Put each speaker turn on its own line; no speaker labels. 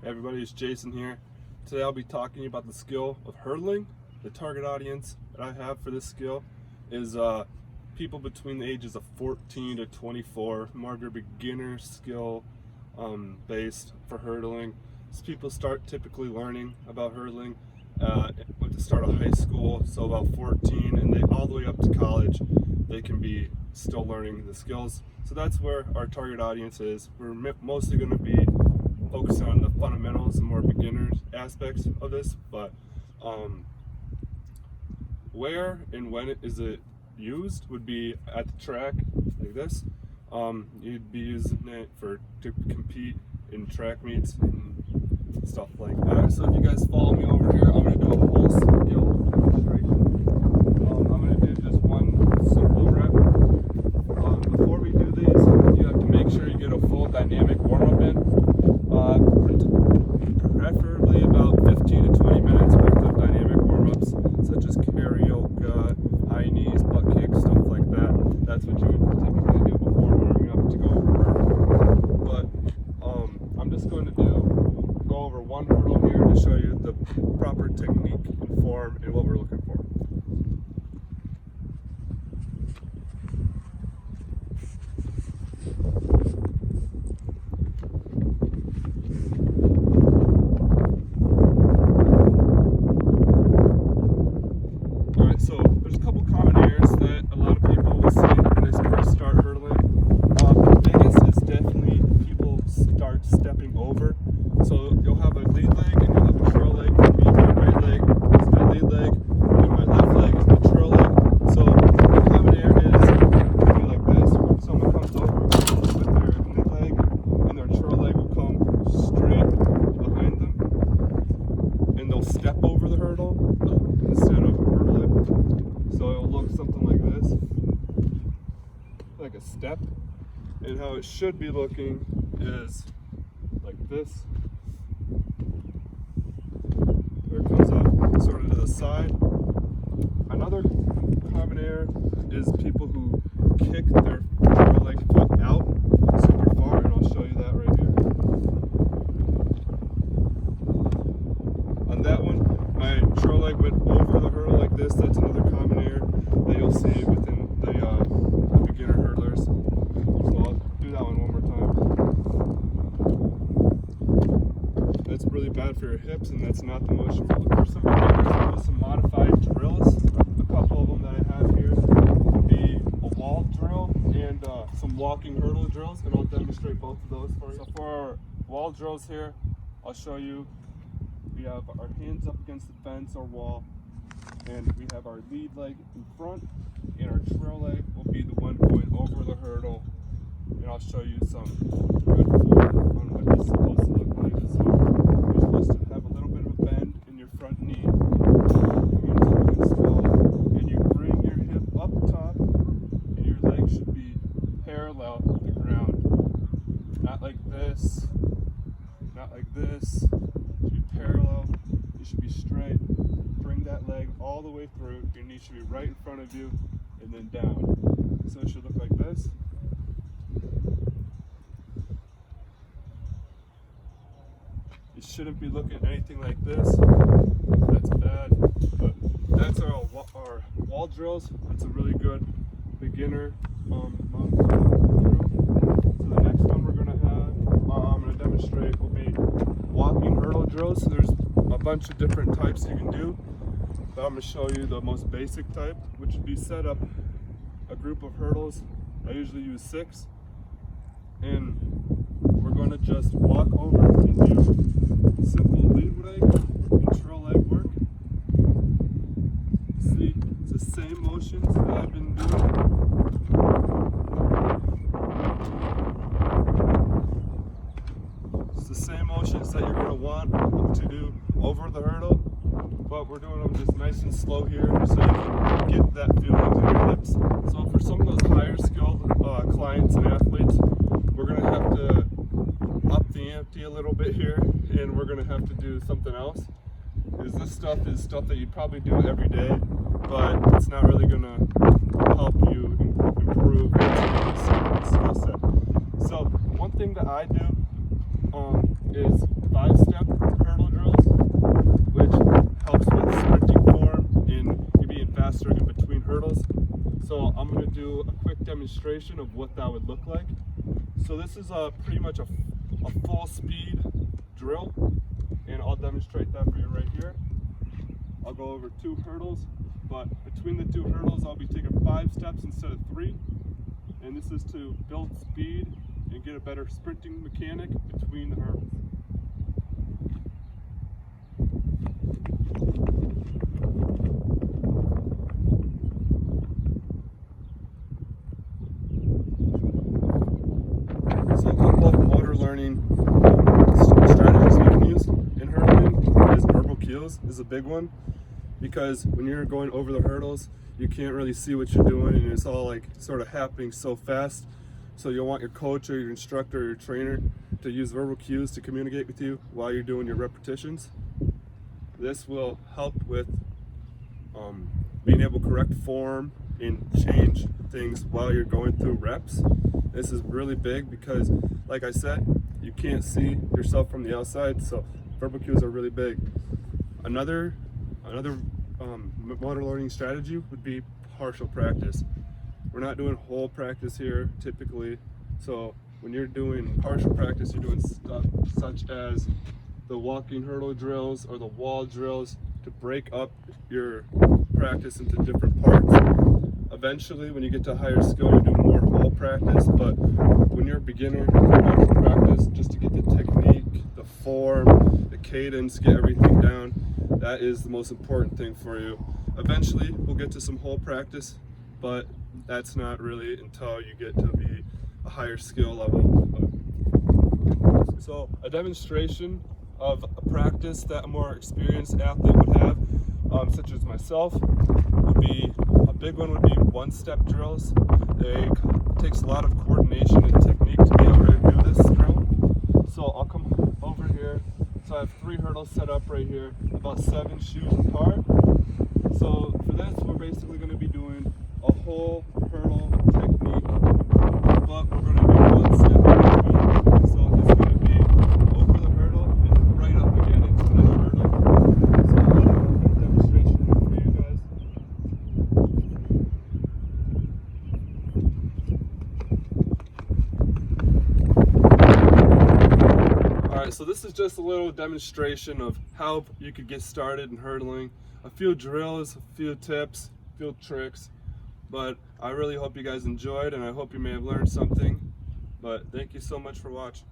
Hey everybody, it's Jason here. Today I'll be talking about the skill of hurdling. The target audience that I have for this skill is people between the ages of 14 to 24, more of your beginner skill based for hurdling. As people start typically learning about hurdling with the start of high school, so about 14, and they all the way up to college, they can be still learning the skills. So that's where our target audience is. We're mostly going to be focusing on the fundamentals and more beginner aspects of this, but where and when is it used would be at the track like this. You'd be using it to compete in track meets and stuff like that. So if you guys follow me over here, I'm going to do a whole skill demonstration. I'm going to do just one simple rep. Before we do these, you have to make sure you get a full dynamic warm-up in. Preferably about 15 to 20 minutes worth of dynamic warm-ups, such as karaoke, high knees, butt kicks, stuff like that. That's what you would typically do before warming up to go over hurdle. But I'm just going to go over one hurdle here to show you the proper technique and form and what we're looking for. So there's a couple common errors that a lot of people will see when they first start hurdling. The biggest is definitely people start stepping over. So you'll have a lead leg and you'll have a trail leg. For me, my right leg is my lead leg and my left leg is my trail leg. So the common error is it'll be like this. Someone comes over with their lead leg and their trail leg will come straight behind them and they'll step over the hurdle instead of hurdle it. So it'll look something like this, like a step, and how it should be looking is like this, where it comes up sort of to the side. Another common error is people who kick their leg foot out super far, and I'll show you that right here. On that one, my trail leg went over the hurdle like this. That's another common error that you'll see within the beginner hurdlers. So I'll do that one more time. That's really bad for your hips, and that's not the motion we're looking for. Some beginners will do some modified drills. A couple of them that I have here would be a wall drill and some walking hurdle drills, and I'll demonstrate both of those for you. So for our wall drills here, I'll show you. We have our hands up against the fence or wall, and we have our lead leg in front, and our trail leg will be the one going over the hurdle. And I'll show you some good form on what it's supposed to look like. So you're supposed to have a little bit of a bend in your front knee, and you bring your hip up top, and your leg should be parallel to the ground. Not like this, not like this. Parallel, you should be straight. Bring that leg all the way through. Your knee should be right in front of you and then down. So it should look like this. It shouldn't be looking anything like this. That's bad. But that's our wall drills. That's a really good beginner drill. So the next one we're going to have, I'm going to demonstrate, will be walking hurdle drills. So there's a bunch of different types you can do, but I'm going to show you the most basic type, which would be set up a group of hurdles. I usually use 6, and we're going to just walk over and do simple lead leg and trail leg work. See, it's the same motions that I've been doing. The same motions that you're going to want to do over the hurdle, but we're doing them just nice and slow here so you can get that feeling in your hips. So for some of those higher skilled clients and athletes, we're going to have to up the ante a little bit here, and we're going to have to do something else. Because this stuff is stuff that you probably do every day, but it's not really going to help you improve your skill set. So one thing that I do is 5 steps do a quick demonstration of what that would look like. So this is pretty much a full speed drill, and I'll demonstrate that for you right here. I'll go over 2 hurdles, but between the 2 hurdles I'll be taking 5 steps instead of 3, and this is to build speed and get a better sprinting mechanic between the hurdles. So a couple of motor learning strategies we can use in hurdling is verbal cues is a big one, because when you're going over the hurdles you can't really see what you're doing and it's all like sort of happening so fast. So you'll want your coach or your instructor or your trainer to use verbal cues to communicate with you while you're doing your repetitions. This will help with being able to correct form and change things while you're going through reps. This is really big because, like I said, you can't see yourself from the outside, so verbal cues are really big. Another motor learning strategy would be partial practice. We're not doing whole practice here typically, so when you're doing partial practice, you're doing stuff such as the walking hurdle drills or the wall drills to break up your practice into different parts. Eventually, when you get to higher skill, you do more whole practice, but when you're a beginner, partial practice, just to get the technique, the form, the cadence, get everything down, that is the most important thing for you. Eventually, we'll get to some whole practice, but that's not really until you get to be a higher skill level. So a demonstration of a practice that a more experienced athlete would have, such as myself, would be a big one would be 1-step drills. It takes a lot of coordination and technique to be able to do this drill. So I'll come over here. So I have 3 hurdles set up right here, about 7 shoes apart. So for this, we're basically going to be doing a whole hurdle technique, but we're going to do 1 step in between. So it's going to be over the hurdle and right up again into the hurdle. So I'll do a demonstration for you guys. Alright, so this is just a little demonstration of how you could get started in hurdling. A few drills, a few tips, a few tricks. But I really hope you guys enjoyed, and I hope you may have learned something. But thank you so much for watching.